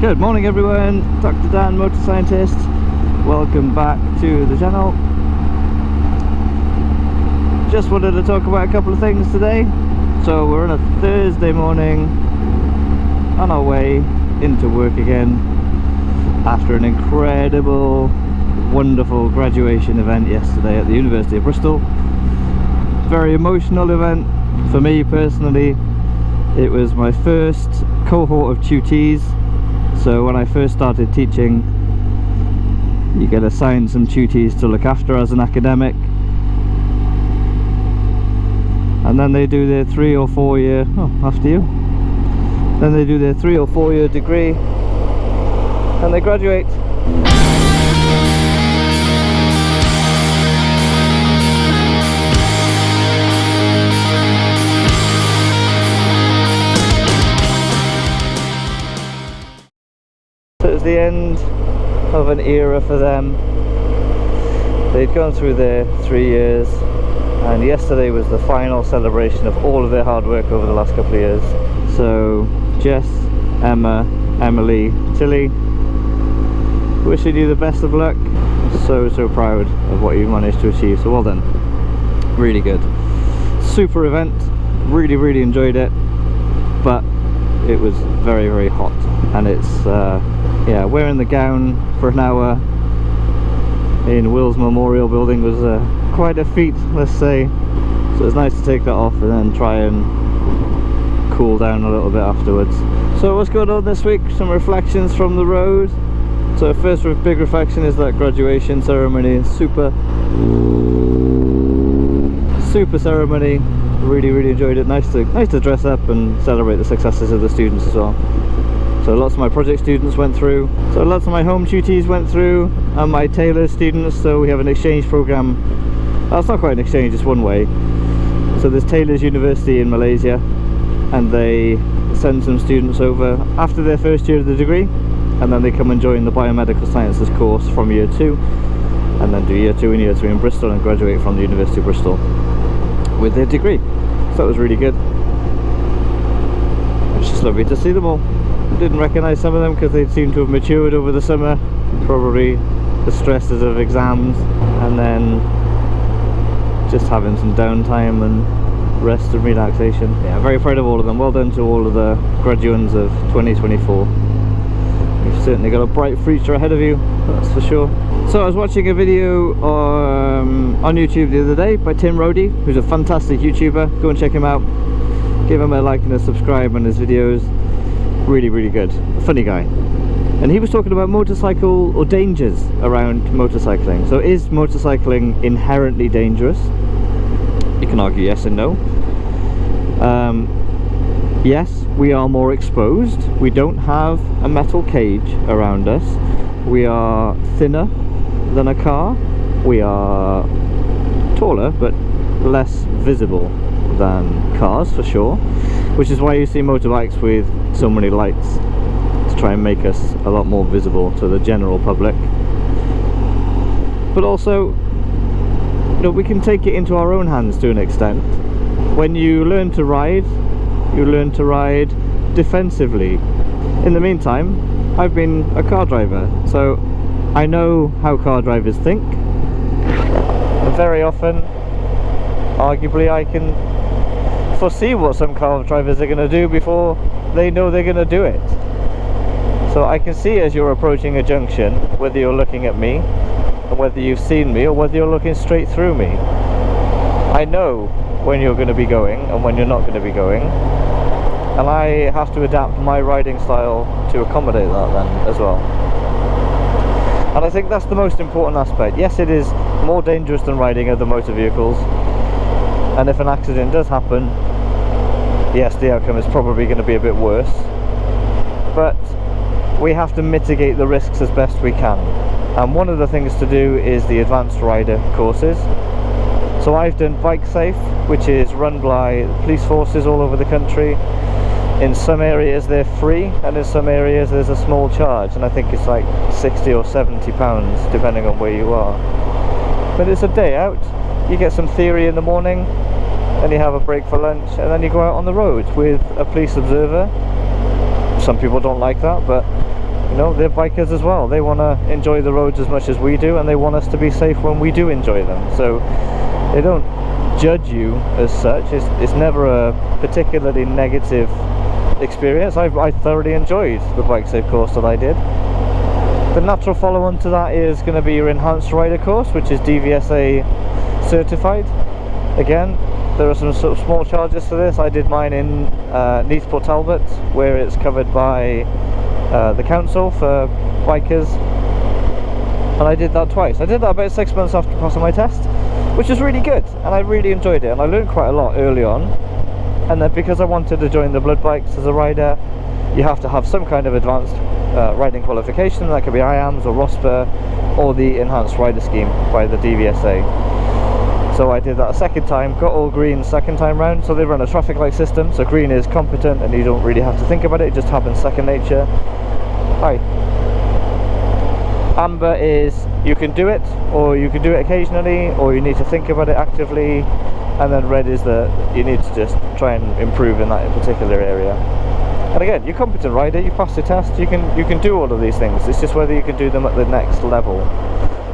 Good morning everyone, Dr. Dan, motor scientist. Welcome back to the channel. Just wanted to talk about a couple of things today. So we're on a Thursday morning on our way into work again after an incredible, wonderful graduation event yesterday at the University of Bristol. Very emotional event for me personally. It was my first cohort of tutees. So when I first started teaching, you get assigned some tutees to look after as an academic, and then they do their 3 or 4 year, then they do their 3 or 4 year degree and they graduate. So it was the end of an era for them. They'd gone through their 3 years, and yesterday was the final celebration of all of their hard work over the last couple of years. So Jess, Emma, Emily, Tilly, wishing you the best of luck. So proud of what you managed to achieve, so well done. Really good. Super event, really enjoyed it, but it was very hot, and it's yeah, wearing the gown for an hour in Will's Memorial Building was quite a feat, let's say. So it's nice to take that off and then try and cool down a little bit afterwards. So what's going on this week? Some reflections from the road. So first big reflection is that graduation ceremony. Super ceremony. Really enjoyed it. Nice to dress up and celebrate the successes of the students as well. So lots of my project students went through, so lots of my home tutees went through, and my tailor students. So we have an exchange program. Well, it's not quite an exchange, it's one way. So there's Taylor's University in Malaysia, and they send some students over after their first year of the degree, and then they come and join the biomedical sciences course from year 2, and then do year 2 and year 3 in Bristol and graduate from the University of Bristol with their degree. So that was really good. It's just lovely to see them all. I didn't recognise some of them because they seemed to have matured over the summer, probably the stresses of exams, and then just having some downtime and rest and relaxation. Yeah, very proud of all of them. Well done to all of the graduates of 2024. You've certainly got a bright future ahead of you, that's for sure. So I was watching a video on YouTube the other day by Tim Rodey, who's a fantastic YouTuber. Go and check him out. Give him a like and a subscribe on his videos. Really good. Funny guy. And he was talking about motorcycle or dangers around motorcycling. So is motorcycling inherently dangerous? You can argue yes and no. Yes, we are more exposed. We don't have a metal cage around us. We are thinner than a car. We are taller but less visible than cars, for sure, which is why you see motorbikes with so many lights, to try and make us a lot more visible to the general public. But also, you know, we can take it into our own hands to an extent. When you learn to ride, you learn to ride defensively. In the meantime, I've been a car driver, so I know how car drivers think, and very often, arguably, I can foresee what some car drivers are going to do before they know they're going to do it. So I can see as you're approaching a junction, whether you're looking at me, or whether you've seen me, or whether you're looking straight through me. I know when you're going to be going and when you're not going to be going, and I have to adapt my riding style to accommodate that then as well. And I think that's the most important aspect. Yes, it is more dangerous than riding other motor vehicles, and if an accident does happen, yes, the outcome is probably going to be a bit worse, but we have to mitigate the risks as best we can. And one of the things to do is the advanced rider courses. So I've done Bike Safe, which is run by police forces all over the country. In some areas they're free, and in some areas there's a small charge, and I think it's like 60 or 70 pounds depending on where you are. But it's a day out. You get some theory in the morning, then you have a break for lunch, and then you go out on the road with a police observer. Some people don't like that, but You know, they're bikers as well. They want to enjoy the roads as much as we do, and they want us to be safe when we do enjoy them. So they don't judge you as such. It's never a particularly negative experience. I thoroughly enjoyed the bike safe course that I did. The natural follow-on to that is going to be your enhanced rider course, which is DVSA certified. Again, there are some sort of small charges to this. I did mine in Neath Port Talbot, where it's covered by the council for bikers, and I did that twice. I did that about 6 months after passing my test, which was really good, and I really enjoyed it, and I learned quite a lot early on. And then because I wanted to join the Blood Bikes as a rider, you have to have some kind of advanced riding qualification. That could be IAMS or ROSPA or the enhanced rider scheme by the DVSA. So I did that a second time, got all green second time round. So they run a traffic light system, so green is competent and you don't really have to think about it, it just happens second nature. Hi. Amber is you can do it, or you can do it occasionally, or you need to think about it actively. And then red is that you need to just try and improve in that particular area. And again, you're a competent rider, you passed the test, you can do all of these things. It's just whether you can do them at the next level,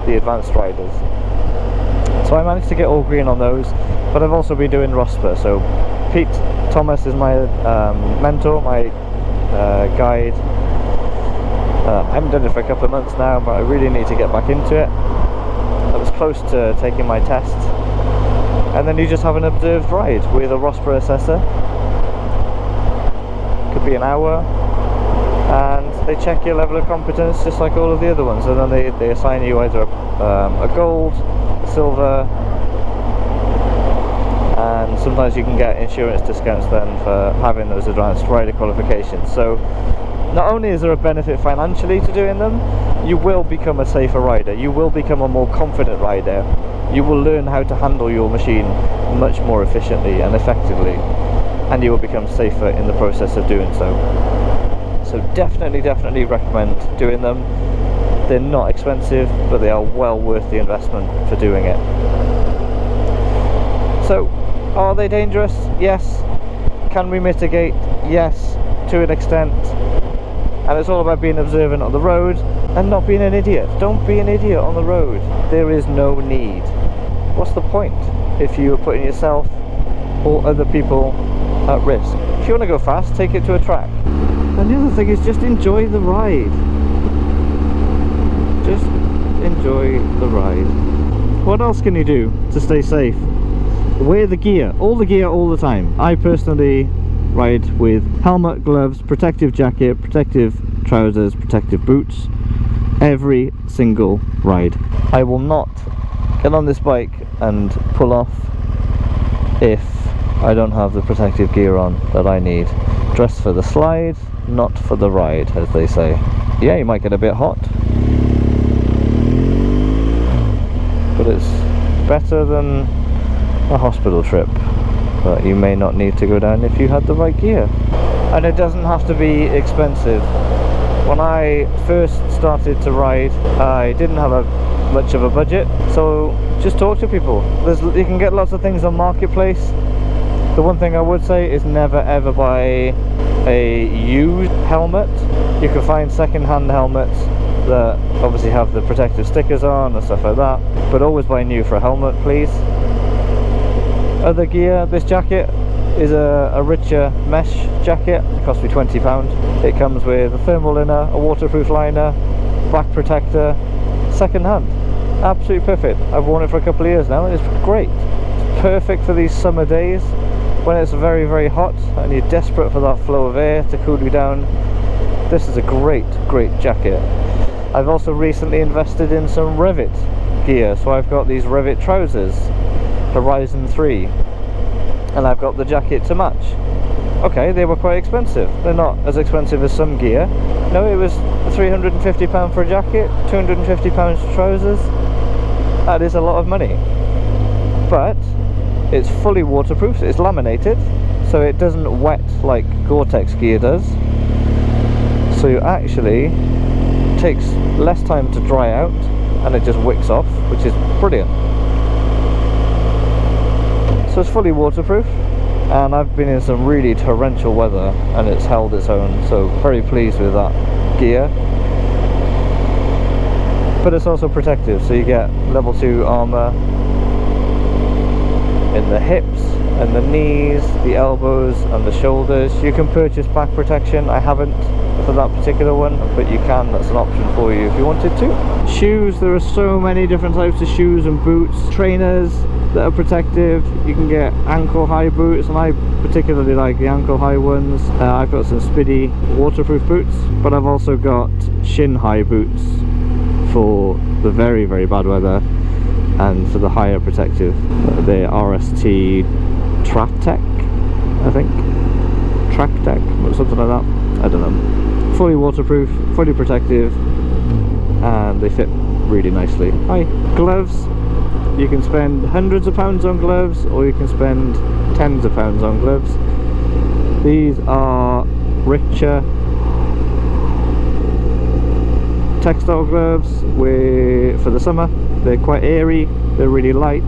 the advanced riders. So I managed to get all green on those, but I've also been doing ROSPA. So Pete Thomas is my mentor, my guide. I haven't done it for a couple of months now, but I really need to get back into it. I was close to taking my test. And then you just have an observed ride with a ROSPA assessor. Could be an hour, and they check your level of competence just like all of the other ones, and then they assign you either a gold, a silver, and sometimes you can get insurance discounts then for having those advanced rider qualifications. So not only is there a benefit financially to doing them, you will become a safer rider, you will become a more confident rider, you will learn how to handle your machine much more efficiently and effectively, and you will become safer in the process of doing so. So definitely recommend doing them. They're not expensive, but they are well worth the investment for doing it. So, are they dangerous? Yes. Can we mitigate? Yes, to an extent. And it's all about being observant on the road and not being an idiot. Don't be an idiot on the road. There is no need. What's the point if you are putting yourself or other people at risk? If you want to go fast, take it to a track. And the other thing is just enjoy the ride. Just enjoy the ride. What else can you do to stay safe? Wear the gear all the time. I personally ride with helmet, gloves, protective jacket, protective trousers, protective boots, every single ride. I will not get on this bike and pull off if I don't have the protective gear on that I need. Dress for the slide, not for the ride, as they say. Yeah, you might get a bit hot, but it's better than a hospital trip that you may not need to go down if you had the right gear. And it doesn't have to be expensive. When I first started to ride, I didn't have much of a budget, so just talk to people. You can get lots of things on Marketplace. The one thing I would say is never ever buy a used helmet. You can find second-hand helmets that obviously have the protective stickers on and stuff like that, but always buy new for a helmet, please. Other gear, this jacket is a richer mesh jacket. It cost me £20. It comes with a thermal inner, a waterproof liner, back protector, second hand. Absolutely perfect. I've worn it for a couple of years now and it's great. It's perfect for these summer days when it's very hot and you're desperate for that flow of air to cool you down. This is a great jacket. I've also recently invested in some Revit gear, so I've got these Revit trousers, Horizon 3, and I've got the jacket to match. Okay, they were quite expensive. They're not as expensive as some gear. No, it was £350 for a jacket, £250 for trousers. That is a lot of money. But it's fully waterproof, it's laminated, so it doesn't wet like Gore-Tex gear does. So you actually takes less time to dry out and it just wicks off, which is brilliant. So it's fully waterproof, and I've been in some really torrential weather and it's held its own, so very pleased with that gear. but it's also protective, so you get level 2 armor in the hips and the knees, the elbows and the shoulders. You can purchase back protection. I haven't for that particular one, but you can. That's an option for you if you wanted to. Shoes, there are so many different types of shoes and boots. Trainers that are protective. You can get ankle high boots, and I particularly like the ankle high ones. I've got some Spidey waterproof boots, but I've also got shin high boots for the very, very bad weather and for the higher protective. The RST Tratec, I think. Tractec or something like that. I don't know. Fully waterproof, fully protective, and they fit really nicely. Hi. Gloves. You can spend hundreds of pounds on gloves, or you can spend tens of pounds on gloves. These are richer textile gloves for the summer. They're quite airy, they're really light,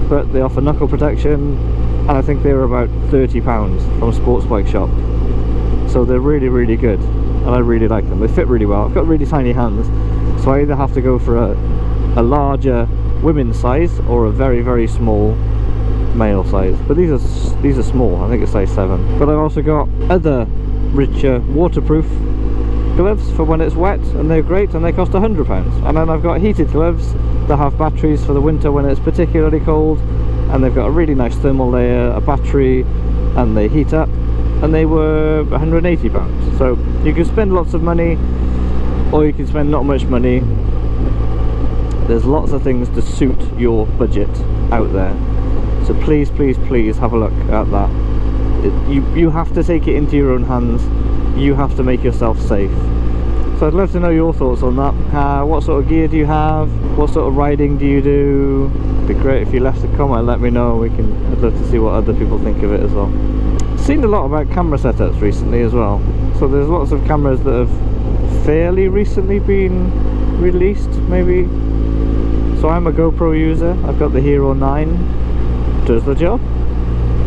but they offer knuckle protection, and I think they were about £30 from a sports bike shop. So they're really, really good, and I really like them. They fit really well. I've got really tiny hands, so I either have to go for a larger women's size or a very, very small male size. But these are small. I think it's size 7. But I've also got other richer waterproof gloves for when it's wet, and they're great, and they cost £100. And then I've got heated gloves that have batteries for the winter when it's particularly cold, and they've got a really nice thermal layer, a battery, and they heat up, and they were £180. So you can spend lots of money, or you can spend not much money. There's lots of things to suit your budget out there, so please, please, please have a look at that. You have to take it into your own hands. You have to make yourself safe. So I'd love to know your thoughts on that. What sort of gear do you have? What sort of riding do you do? It'd be great if you left a comment, let me know. I'd love to see what other people think of it as well. Seen a lot about camera setups recently as well. So there's lots of cameras that have fairly recently been released, maybe. So I'm a GoPro user. I've got the Hero 9. Does the job.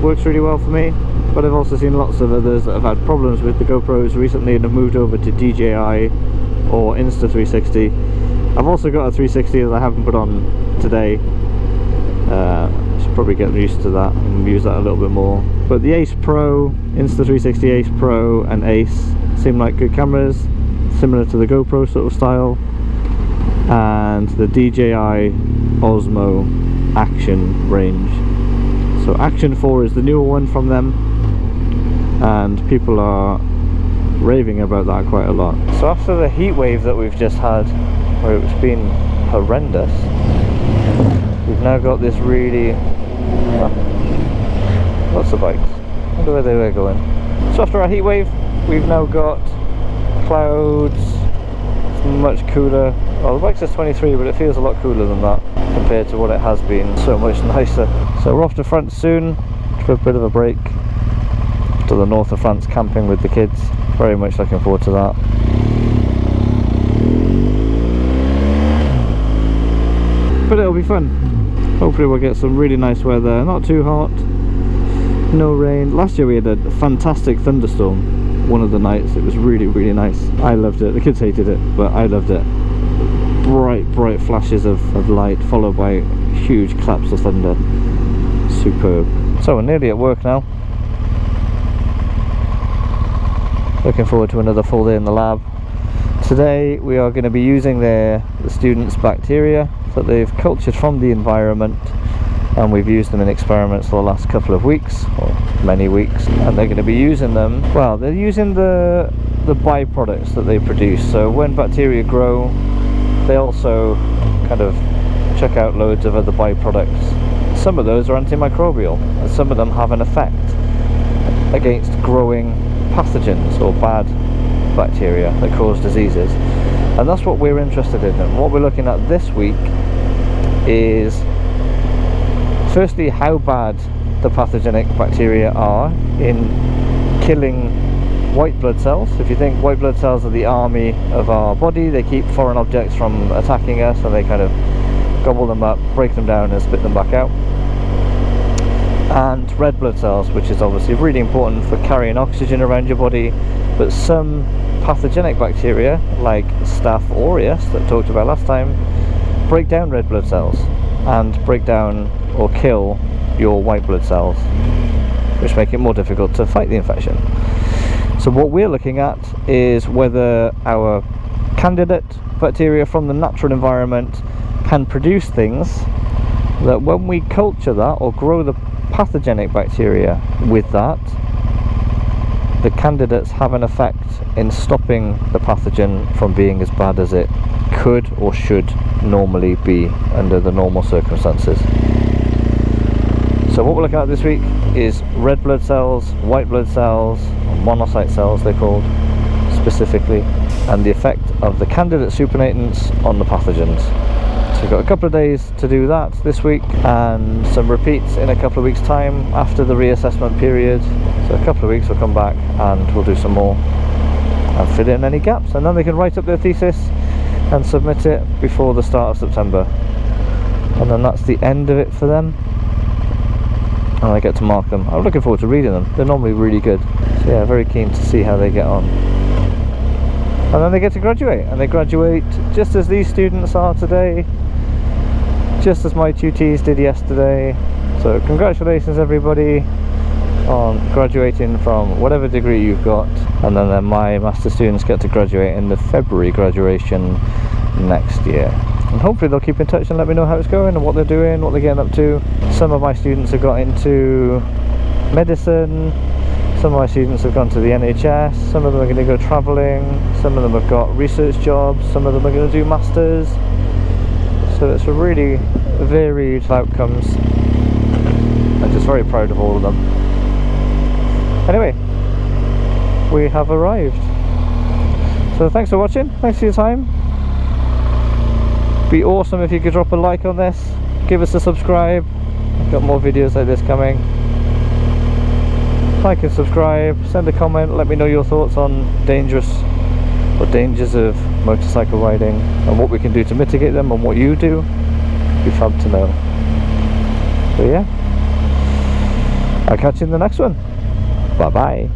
Works really well for me. But I've also seen lots of others that have had problems with the GoPros recently and have moved over to DJI or Insta360. I've also got a 360 that I haven't put on today. I should probably get used to that and use that a little bit more. But the Ace Pro, Insta360 Ace Pro and Ace seem like good cameras, similar to the GoPro sort of style. And the DJI Osmo Action range. So Action 4 is the newer one from them, and people are raving about that quite a lot. So after the heat wave that we've just had, where it's been horrendous, we've now got this really lots of bikes. I wonder where they were going. So after our heat wave, we've now got clouds. It's much cooler. Well, the bike says 23, but it feels a lot cooler than that compared to what it has been. So much nicer. So we're off to France soon for a bit of a break to the north of France, camping with the kids. Very much looking forward to that. But it'll be fun. Hopefully we'll get some really nice weather. Not too hot, no rain. Last year we had a fantastic thunderstorm one of the nights. It was really, really nice. I loved it. The kids hated it, but I loved it. Bright flashes of light followed by huge claps of thunder. Superb. So we're nearly at work now. Looking forward to another full day in the lab. Today we are going to be using the students' bacteria that they've cultured from the environment, and we've used them in experiments for the last couple of weeks, or many weeks, and they're going to be using them, well, they're using the byproducts that they produce. So when bacteria grow, they also kind of chuck out loads of other byproducts. Some of those are antimicrobial, and some of them have an effect against growing pathogens or bad bacteria that cause diseases. And that's what we're interested in. And what we're looking at this week is, firstly, how bad the pathogenic bacteria are in killing white blood cells. If you think white blood cells are the army of our body, they keep foreign objects from attacking us, and they kind of gobble them up, break them down and spit them back out. And red blood cells, which is obviously really important for carrying oxygen around your body, but some pathogenic bacteria like Staph aureus that I talked about last time break down red blood cells and break down or kill your white blood cells, which make it more difficult to fight the infection. So what we're looking at is whether our candidate bacteria from the natural environment can produce things that when we culture that or grow the pathogenic bacteria with that, the candidates have an effect in stopping the pathogen from being as bad as it could or should normally be under the normal circumstances. So what we're looking at this week is red blood cells, white blood cells, monocyte cells they're called specifically, and the effect of the candidate supernatants on the pathogens. So we've got a couple of days to do that this week and some repeats in a couple of weeks time after the reassessment period. So a couple of weeks we'll come back and we'll do some more and fill in any gaps, and then they can write up their thesis and submit it before the start of September, and then that's the end of it for them, and I get to mark them. I'm looking forward to reading them. They're normally really good, so yeah, very keen to see how they get on. And then they get to graduate, and they graduate just as these students are today, just as my tutees did yesterday. So congratulations everybody on graduating from whatever degree you've got, and then my master students get to graduate in the February graduation next year. And hopefully they'll keep in touch and let me know how it's going and what they're doing, what they're getting up to. Some of my students have got into medicine, some of my students have gone to the NHS, some of them are going to go travelling, some of them have got research jobs, some of them are going to do masters. So it's a really varied outcomes. I'm just very proud of all of them. Anyway, we have arrived. So thanks for watching, thanks for your time. Be awesome if you could drop a like on this, give us a subscribe. I've got more videos like this coming. Like and subscribe, send a comment, let me know your thoughts on dangers of motorcycle riding and what we can do to mitigate them and what you do. It'd be fun to know. So yeah, I'll catch you in the next one. Bye bye.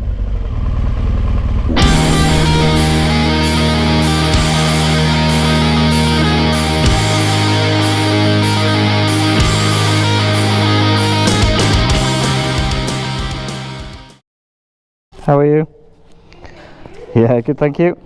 How are you? Yeah, good, thank you.